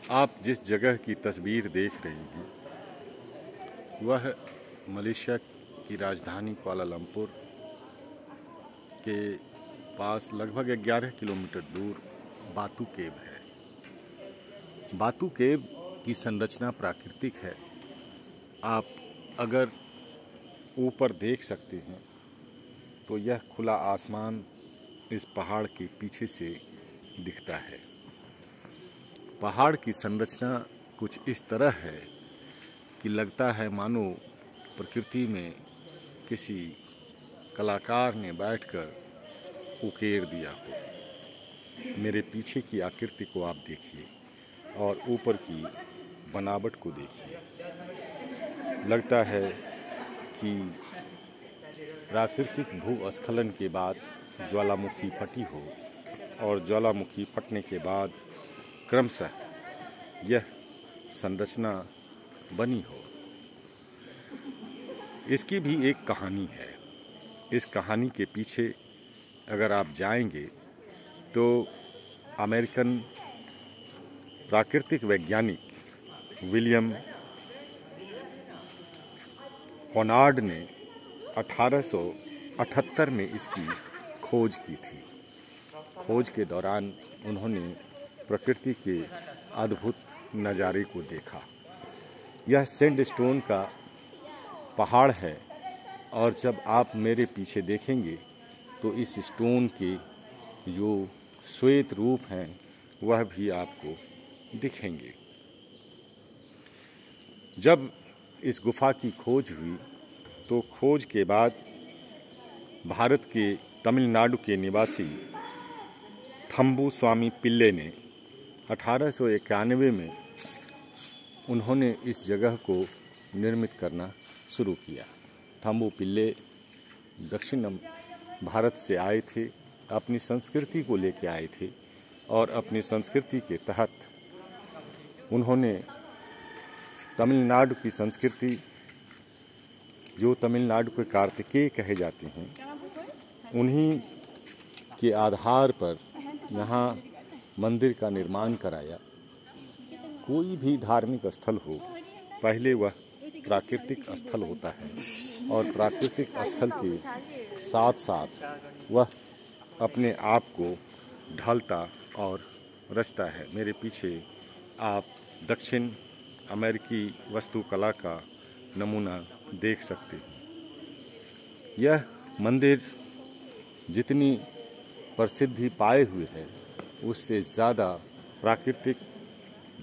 आप जिस जगह की तस्वीर देख रहे हैं वह मलेशिया की राजधानी कुआलालंपुर के पास लगभग 11 किलोमीटर दूर बातू केव है। बातू केव की संरचना प्राकृतिक है। आप अगर ऊपर देख सकते हैं तो यह खुला आसमान इस पहाड़ के पीछे से दिखता है। पहाड़ की संरचना कुछ इस तरह है कि लगता है मानो प्रकृति में किसी कलाकार ने बैठकर उकेर दिया हो। मेरे पीछे की आकृति को आप देखिए और ऊपर की बनावट को देखिए। लगता है कि प्राकृतिक भूस्खलन के बाद ज्वालामुखी फटी हो और ज्वालामुखी फटने के बाद क्रमशः यह संरचना बनी हो। इसकी भी एक कहानी है। इस कहानी के पीछे अगर आप जाएंगे तो अमेरिकन प्राकृतिक वैज्ञानिक विलियम होनार्ड ने 1878 में इसकी खोज की थी। खोज के दौरान उन्होंने प्रकृति के अद्भुत नज़ारे को देखा। यह सैंडस्टोन का पहाड़ है और जब आप मेरे पीछे देखेंगे तो इस स्टोन के जो श्वेत रूप हैं वह भी आपको दिखेंगे। जब इस गुफा की खोज हुई तो खोज के बाद भारत के तमिलनाडु के निवासी थम्बु स्वामी पिल्ले ने 1891 में उन्होंने इस जगह को निर्मित करना शुरू किया। थम्बु पिल्ले दक्षिण भारत से आए थे, अपनी संस्कृति को लेकर आए थे और अपनी संस्कृति के तहत उन्होंने तमिलनाडु की संस्कृति, जो तमिलनाडु के कार्तिकेय कहे जाते हैं, उन्हीं के आधार पर यहाँ मंदिर का निर्माण कराया। कोई भी धार्मिक स्थल हो, पहले वह प्राकृतिक स्थल होता है और प्राकृतिक स्थल के साथ साथ वह अपने आप को ढालता और रचता है। मेरे पीछे आप दक्षिण अमेरिकी वास्तुकला का नमूना देख सकते हैं। यह मंदिर जितनी प्रसिद्धि पाए हुए है उससे ज़्यादा प्राकृतिक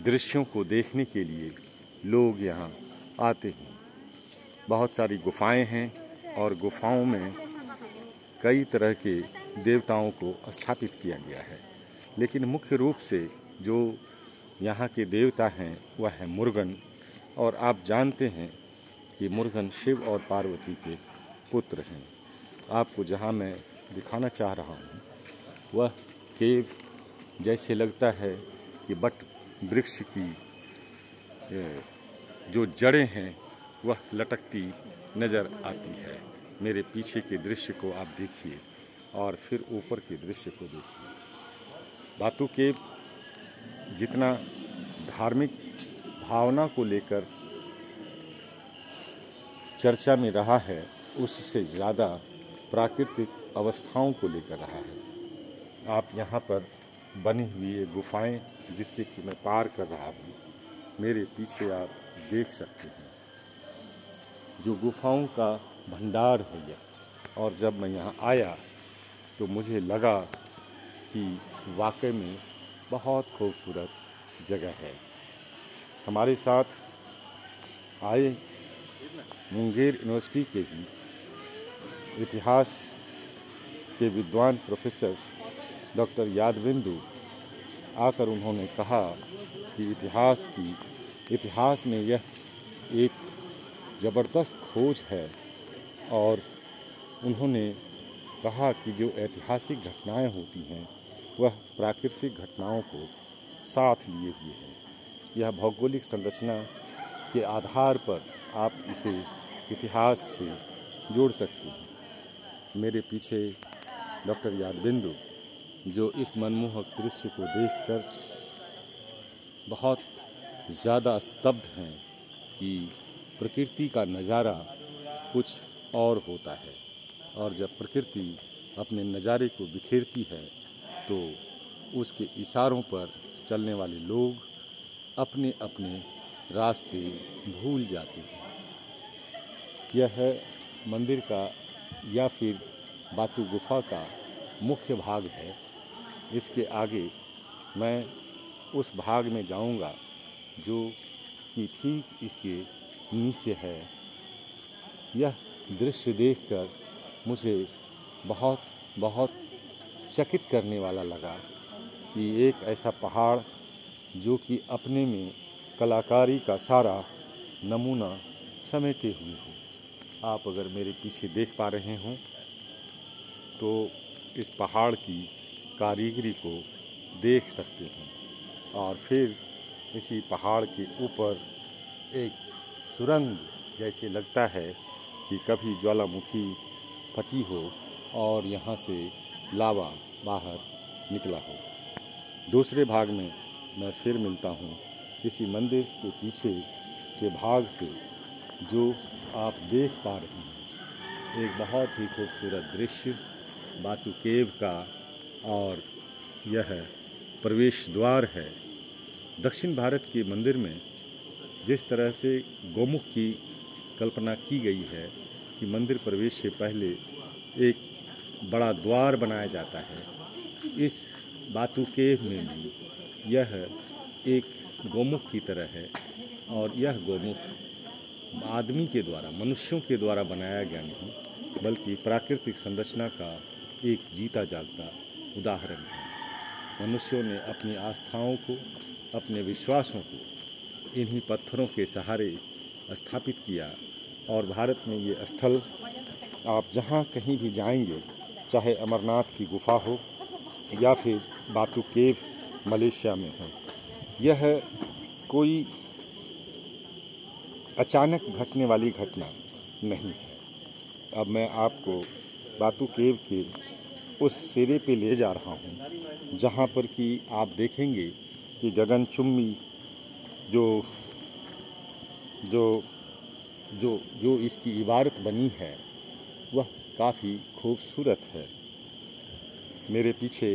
दृश्यों को देखने के लिए लोग यहाँ आते हैं। बहुत सारी गुफाएं हैं और गुफाओं में कई तरह के देवताओं को स्थापित किया गया है, लेकिन मुख्य रूप से जो यहाँ के देवता हैं वह है मुर्गन। और आप जानते हैं कि मुर्गन शिव और पार्वती के पुत्र हैं। आपको जहाँ मैं दिखाना चाह रहा हूँ वह केव जैसे लगता है कि बट वृक्ष की जो जड़ें हैं वह लटकती नज़र आती है। मेरे पीछे के दृश्य को आप देखिए और फिर ऊपर के दृश्य को देखिए। बातू केव जितना धार्मिक भावना को लेकर चर्चा में रहा है उससे ज़्यादा प्राकृतिक अवस्थाओं को लेकर रहा है। आप यहाँ पर बनी हुई ये गुफाएं जिससे कि मैं पार कर रहा हूँ, मेरे पीछे आप देख सकते हैं जो गुफाओं का भंडार है यह। और जब मैं यहाँ आया तो मुझे लगा कि वाकई में बहुत खूबसूरत जगह है। हमारे साथ आए मुंगेर यूनिवर्सिटी के ही इतिहास के विद्वान प्रोफेसर डॉक्टर यादविंदु आकर उन्होंने कहा कि इतिहास में यह एक ज़बरदस्त खोज है और उन्होंने कहा कि जो ऐतिहासिक घटनाएं होती हैं वह प्राकृतिक घटनाओं को साथ लिए हुए हैं। यह भौगोलिक संरचना के आधार पर आप इसे इतिहास से जोड़ सकते हैं। मेरे पीछे डॉक्टर यादविंदु जो इस मनमोहक दृश्य को देखकर बहुत ज़्यादा स्तब्ध हैं कि प्रकृति का नज़ारा कुछ और होता है, और जब प्रकृति अपने नज़ारे को बिखेरती है तो उसके इशारों पर चलने वाले लोग अपने अपने रास्ते भूल जाते हैं। यह मंदिर का या फिर बातू गुफा का मुख्य भाग है। इसके आगे मैं उस भाग में जाऊंगा जो कि ठीक इसके नीचे है। यह दृश्य देखकर मुझे बहुत बहुत चकित करने वाला लगा कि एक ऐसा पहाड़ जो कि अपने में कलाकारी का सारा नमूना समेटे हुए हो। आप अगर मेरे पीछे देख पा रहे हों तो इस पहाड़ की कारीगरी को देख सकते हैं, और फिर इसी पहाड़ के ऊपर एक सुरंग जैसे लगता है कि कभी ज्वालामुखी फटी हो और यहाँ से लावा बाहर निकला हो। दूसरे भाग में मैं फिर मिलता हूँ इसी मंदिर के पीछे के भाग से, जो आप देख पा रहे हैं एक बहुत ही खूबसूरत दृश्य बातू केव का, और यह प्रवेश द्वार है। दक्षिण भारत के मंदिर में जिस तरह से गोमुख की कल्पना की गई है कि मंदिर प्रवेश से पहले एक बड़ा द्वार बनाया जाता है, इस बातू केव में भी यह एक गोमुख की तरह है, और यह गोमुख आदमी के द्वारा, मनुष्यों के द्वारा बनाया गया नहीं, बल्कि प्राकृतिक संरचना का एक जीता जागता उदाहरण है। मनुष्यों ने अपनी आस्थाओं को, अपने विश्वासों को इन्हीं पत्थरों के सहारे स्थापित किया, और भारत में ये स्थल आप जहाँ कहीं भी जाएंगे, चाहे अमरनाथ की गुफा हो या फिर बातू केव मलेशिया में है, यह कोई अचानक घटने वाली घटना नहीं है। अब मैं आपको बातू केव के उस सिरे पे ले जा रहा हूँ जहाँ पर कि आप देखेंगे कि गगनचुम्बी जो जो जो जो इसकी इबारत बनी है वह काफ़ी खूबसूरत है। मेरे पीछे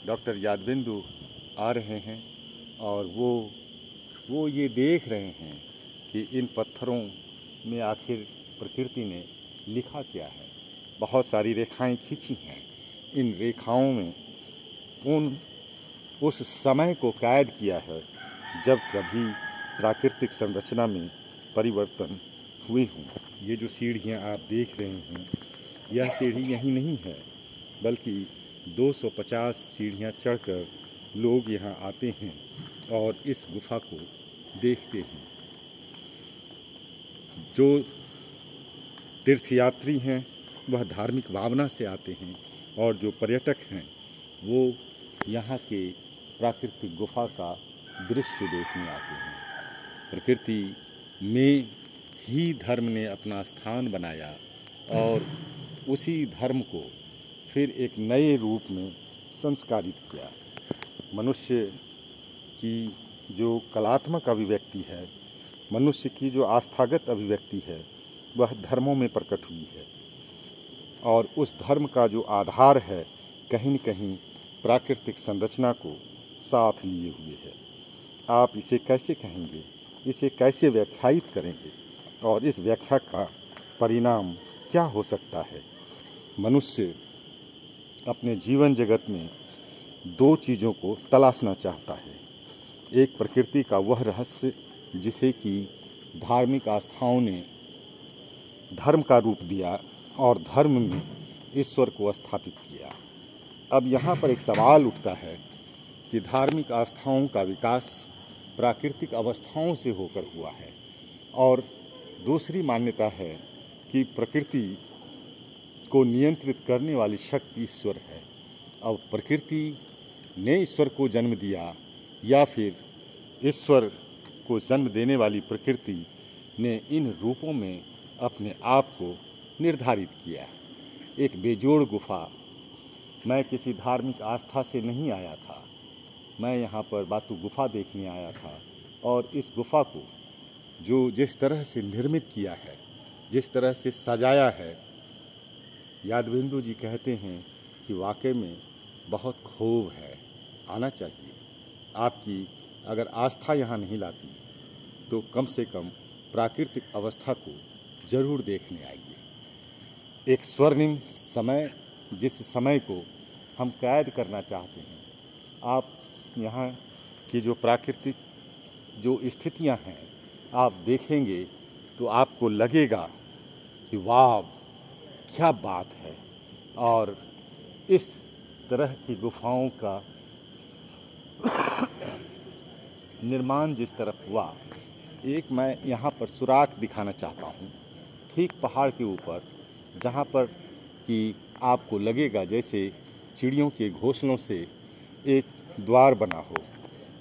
डॉक्टर यादविंदु आ रहे हैं, और वो ये देख रहे हैं कि इन पत्थरों में आखिर प्रकृति ने लिखा क्या है। बहुत सारी रेखाएं खींची हैं। इन रेखाओं में उस समय को कैद किया है जब कभी प्राकृतिक संरचना में परिवर्तन हुए हों। ये जो सीढ़ियाँ आप देख रहे हैं, यह सीढ़ी यहीं नहीं है, बल्कि 250 सीढ़ियाँ चढ़कर लोग यहाँ आते हैं और इस गुफा को देखते हैं। जो तीर्थयात्री हैं वह धार्मिक भावना से आते हैं, और जो पर्यटक हैं वो यहाँ के प्राकृतिक गुफा का दृश्य देखने आते हैं। प्रकृति में ही धर्म ने अपना स्थान बनाया, और उसी धर्म को फिर एक नए रूप में संस्कारित किया। मनुष्य की जो कलात्मक अभिव्यक्ति है, मनुष्य की जो आस्थागत अभिव्यक्ति है, वह धर्मों में प्रकट हुई है, और उस धर्म का जो आधार है कहीं न कहीं प्राकृतिक संरचना को साथ लिए हुए है। आप इसे कैसे कहेंगे, इसे कैसे व्याख्यायित करेंगे, और इस व्याख्या का परिणाम क्या हो सकता है? मनुष्य अपने जीवन जगत में दो चीज़ों को तलाशना चाहता है। एक प्रकृति का वह रहस्य जिसे कि धार्मिक आस्थाओं ने धर्म का रूप दिया और धर्म में ईश्वर को स्थापित किया। अब यहाँ पर एक सवाल उठता है कि धार्मिक आस्थाओं का विकास प्राकृतिक अवस्थाओं से होकर हुआ है, और दूसरी मान्यता है कि प्रकृति को नियंत्रित करने वाली शक्ति ईश्वर है। अब प्रकृति ने ईश्वर को जन्म दिया, या फिर ईश्वर को जन्म देने वाली प्रकृति ने इन रूपों में अपने आप को निर्धारित किया। एक बेजोड़ गुफा। मैं किसी धार्मिक आस्था से नहीं आया था, मैं यहाँ पर बातू गुफा देखने आया था और इस गुफा को जो जिस तरह से निर्मित किया है, जिस तरह से सजाया है, यादविंदु जी कहते हैं कि वाकई में बहुत खूब है, आना चाहिए। आपकी अगर आस्था यहाँ नहीं लाती तो कम से कम प्राकृतिक अवस्था को जरूर देखने आइए। एक स्वर्णिम समय, जिस समय को हम कैद करना चाहते हैं, आप यहाँ की जो प्राकृतिक जो स्थितियाँ हैं आप देखेंगे तो आपको लगेगा कि वाह क्या बात है। और इस तरह की गुफाओं का निर्माण जिस तरफ हुआ, एक मैं यहाँ पर सुराख दिखाना चाहता हूँ, ठीक पहाड़ के ऊपर, जहाँ पर कि आपको लगेगा जैसे चिड़ियों के घोंसलों से एक द्वार बना हो।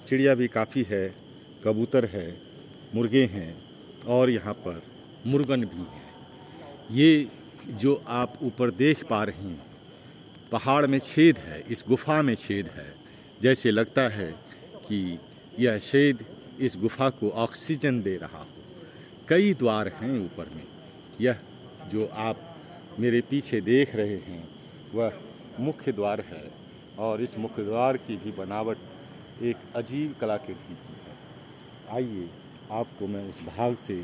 चिड़िया भी काफ़ी है, कबूतर है, मुर्गे हैं और यहाँ पर मुर्गन भी हैं। ये जो आप ऊपर देख पा रही हैं, पहाड़ में छेद है, इस गुफा में छेद है। जैसे लगता है कि यह छेद इस गुफा को ऑक्सीजन दे रहा हो। कई द्वार हैं ऊपर में। यह जो आप मेरे पीछे देख रहे हैं वह मुख्य द्वार है और इस मुख्य द्वार की भी बनावट एक अजीब कलाकृति की है। आइए आपको मैं उस भाग से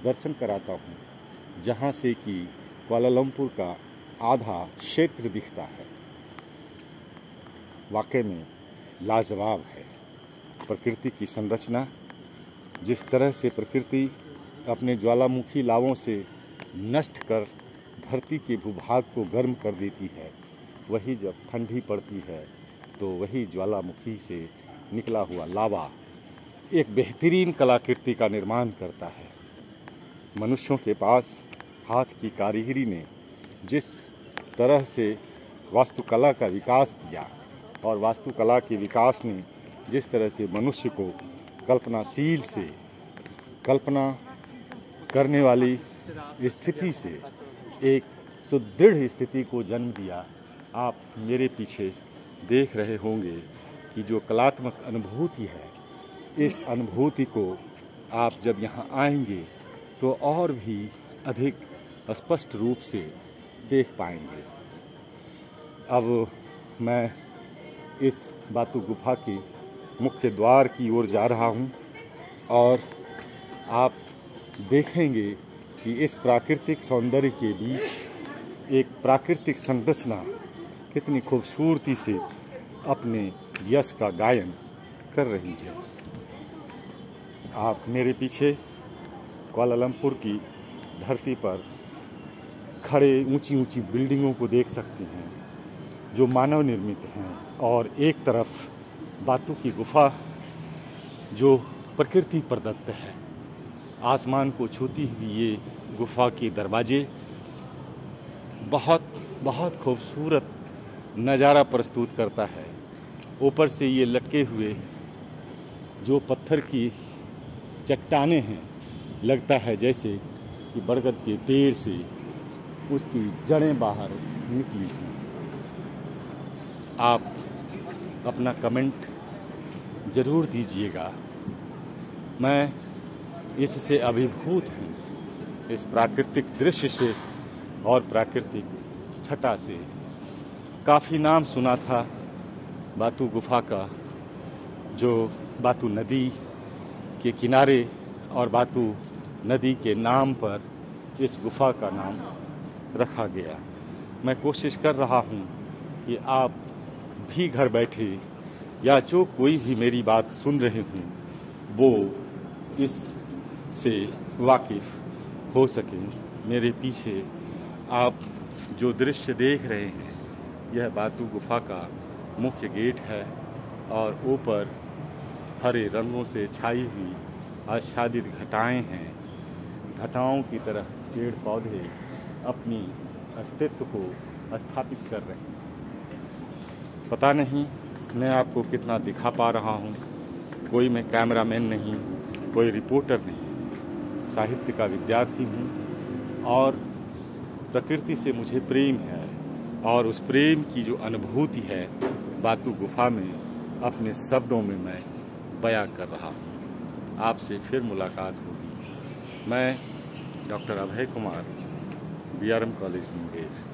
दर्शन कराता हूँ जहाँ से कि कुआलालंपुर का आधा क्षेत्र दिखता है। वाकई में लाजवाब है प्रकृति की संरचना। जिस तरह से प्रकृति अपने ज्वालामुखी लावों से नष्ट कर धरती के भूभाग को गर्म कर देती है, वही जब ठंडी पड़ती है तो वही ज्वालामुखी से निकला हुआ लावा एक बेहतरीन कलाकृति का निर्माण करता है। मनुष्यों के पास हाथ की कारीगरी ने जिस तरह से वास्तुकला का विकास किया और वास्तुकला के विकास ने जिस तरह से मनुष्य को कल्पनाशील से, कल्पना करने वाली स्थिति से एक सुदृढ़ स्थिति को जन्म दिया। आप मेरे पीछे देख रहे होंगे कि जो कलात्मक अनुभूति है, इस अनुभूति को आप जब यहाँ आएंगे तो और भी अधिक स्पष्ट रूप से देख पाएंगे। अब मैं इस बातू गुफा की मुख्य द्वार की ओर जा रहा हूँ और आप देखेंगे कि इस प्राकृतिक सौंदर्य के बीच एक प्राकृतिक संरचना कितनी खूबसूरती से अपने यश का गायन कर रही है। आप मेरे पीछे कुआलालंपुर की धरती पर खड़े ऊंची ऊंची बिल्डिंगों को देख सकते हैं जो मानव निर्मित हैं, और एक तरफ बातू की गुफा जो प्रकृति प्रदत्त है। आसमान को छूती हुई ये गुफा के दरवाजे बहुत बहुत खूबसूरत नज़ारा प्रस्तुत करता है। ऊपर से ये लटके हुए जो पत्थर की चट्टानें हैं, लगता है जैसे कि बरगद के पेड़ से उसकी जड़ें बाहर निकली हैं। आप अपना कमेंट ज़रूर दीजिएगा। मैं इससे अभिभूत हूँ, इस प्राकृतिक दृश्य से और प्राकृतिक छटा से। काफ़ी नाम सुना था बातू गुफा का, जो बातू नदी के किनारे और बातू नदी के नाम पर इस गुफा का नाम रखा गया। मैं कोशिश कर रहा हूँ कि आप भी घर बैठे या जो कोई भी मेरी बात सुन रहे हों वो इससे वाकिफ़ हो सकें। मेरे पीछे आप जो दृश्य देख रहे हैं यह बातू गुफा का मुख्य गेट है और ऊपर हरे रंगों से छाई हुई आच्छादित घटाएं हैं। घटाओं की तरह पेड़ पौधे अपनी अस्तित्व को स्थापित कर रहे हैं। पता नहीं मैं आपको कितना दिखा पा रहा हूँ। कोई मैं कैमरामैन नहीं, कोई रिपोर्टर नहीं, साहित्य का विद्यार्थी हूँ और प्रकृति से मुझे प्रेम है और उस प्रेम की जो अनुभूति है बातू गुफा में अपने शब्दों में मैं बयां कर रहा हूँ। आपसे फिर मुलाकात होगी। मैं doctor Abhay Kumar, BRM college Munger.